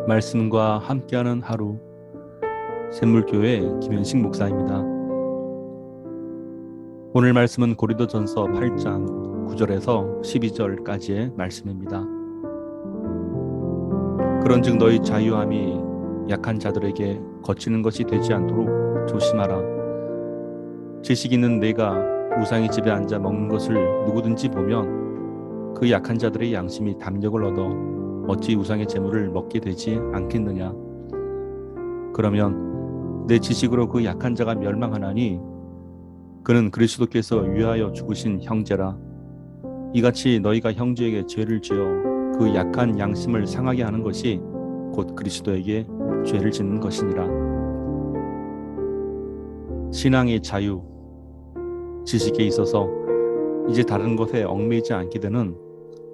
말씀과 함께하는 하루, 샘물교회 김현식 목사입니다. 오늘 말씀은 고린도전서 8장 9절에서 12절까지의 말씀입니다. 그런즉 너희 자유함이 약한 자들에게 거치는 것이 되지 않도록 조심하라. 지식 있는 내가 우상의 집에 앉아 먹는 것을 누구든지 보면 그 약한 자들의 양심이 담력을 얻어 어찌 우상의 재물을 먹게 되지 않겠느냐. 그러면 내 지식으로 그 약한 자가 멸망하나니 그는 그리스도께서 위하여 죽으신 형제라. 이같이 너희가 형제에게 죄를 지어 그 약한 양심을 상하게 하는 것이 곧 그리스도에게 죄를 짓는 것이니라. 신앙의 자유, 지식에 있어서 이제 다른 것에 얽매이지 않게 되는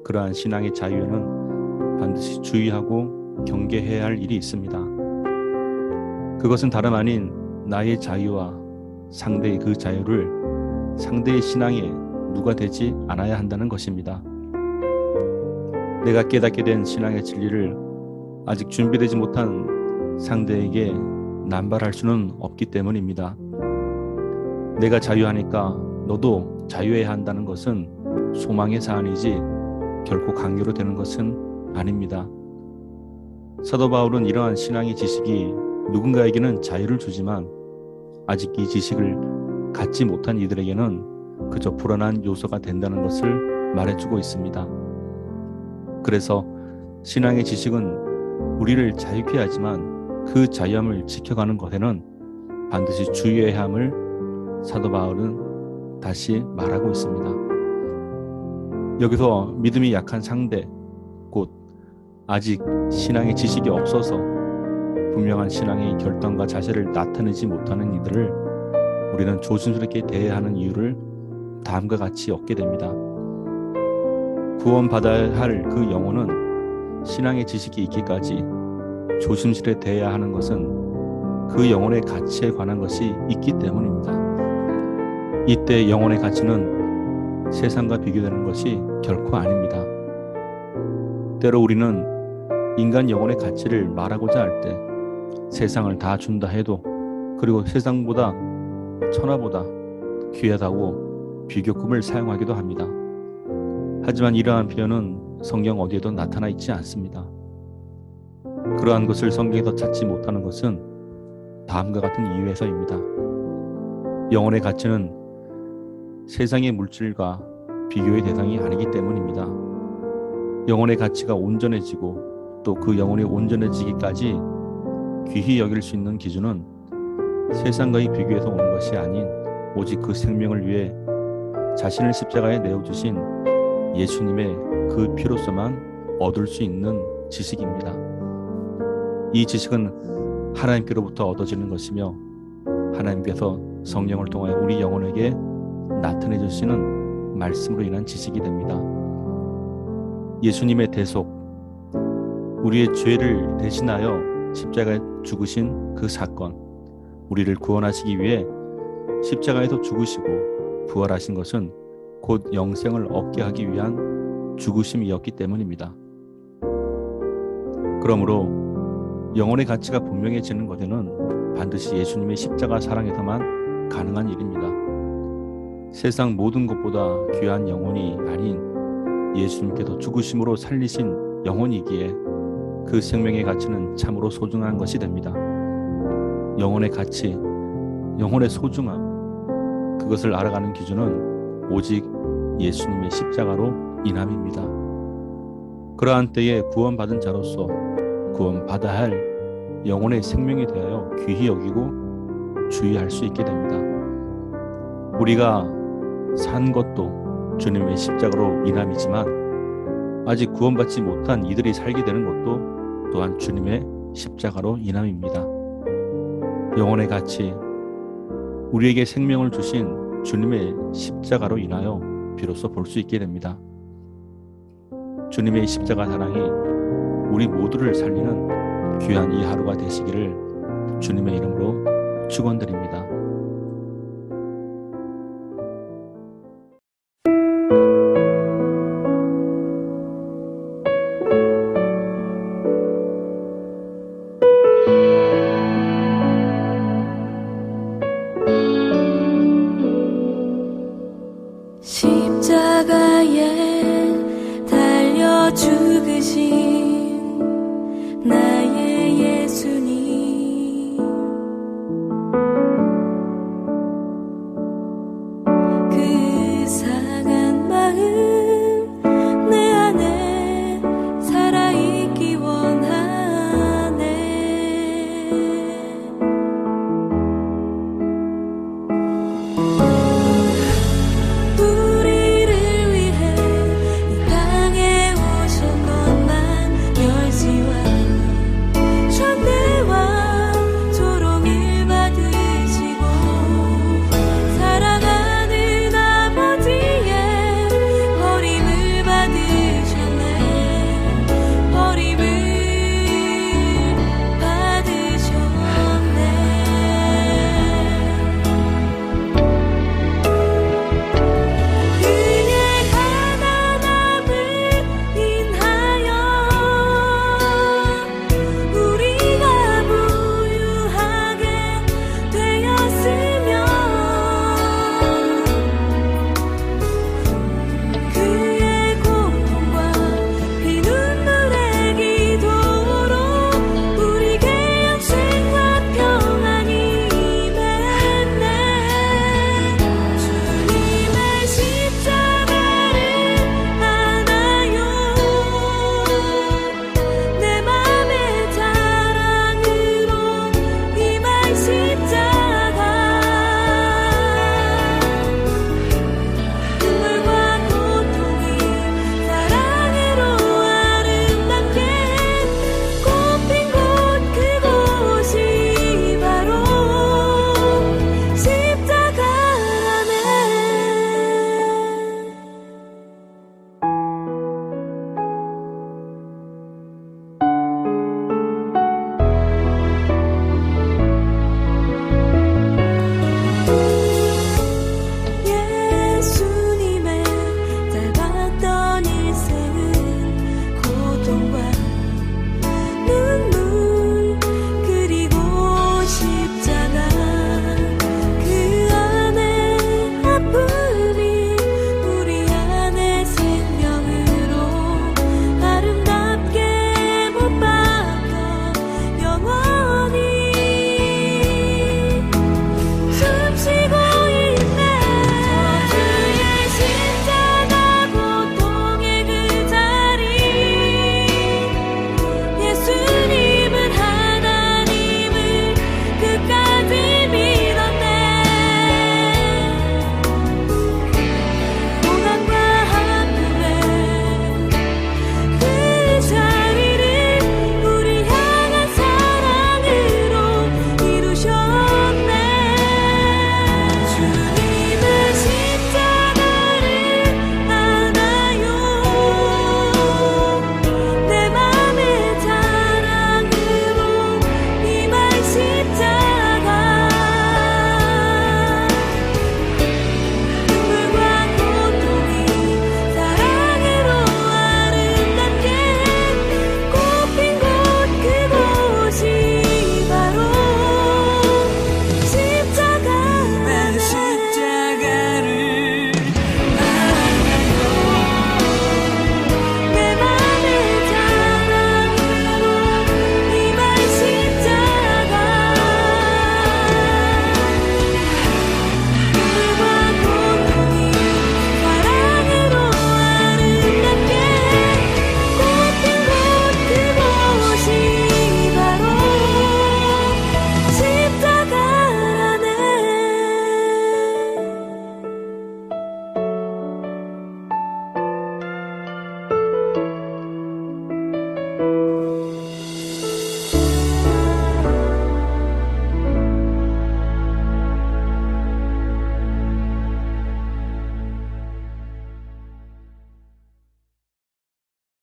그러한 신앙의 자유에는 반드시 주의하고 경계해야 할 일이 있습니다. 그것은 다름 아닌 나의 자유와 상대의 그 자유를 상대의 신앙에 누가 되지 않아야 한다는 것입니다. 내가 깨닫게 된 신앙의 진리를 아직 준비되지 못한 상대에게 남발할 수는 없기 때문입니다. 내가 자유하니까 너도 자유해야 한다는 것은 소망의 사안이지 결코 강요로 되는 것은 아닙니다. 사도 바울은 이러한 신앙의 지식이 누군가에게는 자유를 주지만 아직 이 지식을 갖지 못한 이들에게는 그저 불안한 요소가 된다는 것을 말해주고 있습니다. 그래서 신앙의 지식은 우리를 자유케 하지만 그 자유함을 지켜가는 것에는 반드시 주의해야 함을 사도 바울은 다시 말하고 있습니다. 여기서 믿음이 약한 상대, 곧 아직 신앙의 지식이 없어서 분명한 신앙의 결단과 자세를 나타내지 못하는 이들을 우리는 조심스럽게 대해야 하는 이유를 다음과 같이 얻게 됩니다. 구원받아야 할 그 영혼은 신앙의 지식이 있기까지 조심스레 대해야 하는 것은 그 영혼의 가치에 관한 것이 있기 때문입니다. 이때 영혼의 가치는 세상과 비교되는 것이 결코 아닙니다. 때로 우리는 인간 영혼의 가치를 말하고자 할 때 세상을 다 준다 해도 그리고 세상보다 천하보다 귀하다고 비교급을 사용하기도 합니다. 하지만 이러한 표현은 성경 어디에도 나타나 있지 않습니다. 그러한 것을 성경에서 찾지 못하는 것은 다음과 같은 이유에서입니다. 영혼의 가치는 세상의 물질과 비교의 대상이 아니기 때문입니다. 영혼의 가치가 온전해지고 또 그 영혼이 온전해지기까지 귀히 여길 수 있는 기준은 세상과의 비교에서 오는 것이 아닌 오직 그 생명을 위해 자신을 십자가에 내어주신 예수님의 그 피로서만 얻을 수 있는 지식입니다. 이 지식은 하나님께로부터 얻어지는 것이며 하나님께서 성령을 통하여 우리 영혼에게 나타내 주시는 말씀으로 인한 지식이 됩니다. 예수님의 대속, 우리의 죄를 대신하여 십자가에 죽으신 그 사건, 우리를 구원하시기 위해 십자가에서 죽으시고 부활하신 것은 곧 영생을 얻게 하기 위한 죽으심이었기 때문입니다. 그러므로 영혼의 가치가 분명해지는 것에는 반드시 예수님의 십자가 사랑에서만 가능한 일입니다. 세상 모든 것보다 귀한 영혼이 아닌 예수님께서 죽으심으로 살리신 영혼이기에 그 생명의 가치는 참으로 소중한 것이 됩니다. 영혼의 가치, 영혼의 소중함, 그것을 알아가는 기준은 오직 예수님의 십자가로 인함입니다. 그러한 때에 구원받은 자로서 구원받아야 할 영혼의 생명에 대하여 귀히 여기고 주의할 수 있게 됩니다. 우리가 산 것도 주님의 십자가로 인함이지만 아직 구원받지 못한 이들이 살게 되는 것도 또한 주님의 십자가로 인함입니다. 영혼의 가치, 우리에게 생명을 주신 주님의 십자가로 인하여 비로소 볼 수 있게 됩니다. 주님의 십자가 사랑이 우리 모두를 살리는 귀한 이 하루가 되시기를 주님의 이름으로 축원드립니다. 죽으신